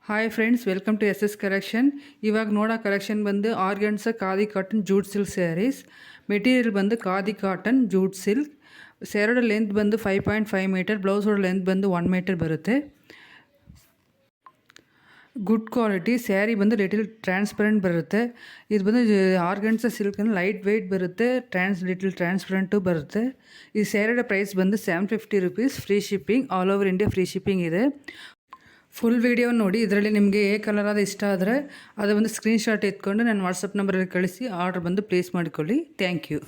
Hi friends, welcome to S S collection. ಇವಾಗ ನೋಡೋ collection ಬಂದು organza khadi cotton jute silk sarees. Material ಬಂದು khadi cotton jute silk. ಸ್ಯಾರಿದ length ಬಂದು 5.5 ಮೀಟರ್, ಬ್ಲೌಸ್ ಲೆಂತ್ ಬಂದು 1 ಮೀಟರ್ ಬರುತ್ತೆ. ಗುಡ್ ಕ್ವಾಲಿಟಿ ಸ್ಯಾರಿ ಬಂದು ಲಿಟಲ್ ಟ್ರಾನ್ಸ್ಪರೆಂಟ್ ಬರುತ್ತೆ. ಇದು ಬಂದು ಆರ್ಗನ್ಸ ಸಿಲ್ಕ್ ಲೈಟ್ ವೆಯ್ಟ್ ಬರುತ್ತೆ, ಲಿಟಲ್ ಟ್ರಾನ್ಸ್ಪರೆಂಟು ಬರುತ್ತೆ. ಈ ಸ್ಯಾರಿದ ಪ್ರೈಸ್ ಬಂದು 750 rupees. Free shipping, all over India free shipping ಇದೆ. ಫುಲ್ ವೀಡಿಯೋ ನೋಡಿ. ಇದರಲ್ಲಿ ನಿಮಗೆ ಕಲರ್ ಅದು ಇಷ್ಟ ಆದರೆ ಅದು ಒಂದು ಸ್ಕ್ರೀನ್ಶಾಟ್ ಎತ್ಕೊಂಡು ನನ್ನ ವಾಟ್ಸಪ್ ನಂಬರಲ್ಲಿ ಕಳಿಸಿ ಆರ್ಡರ್ ಬಂದು ಪ್ಲೇಸ್ ಮಾಡಿಕೊಳ್ಳಿ. Thank you.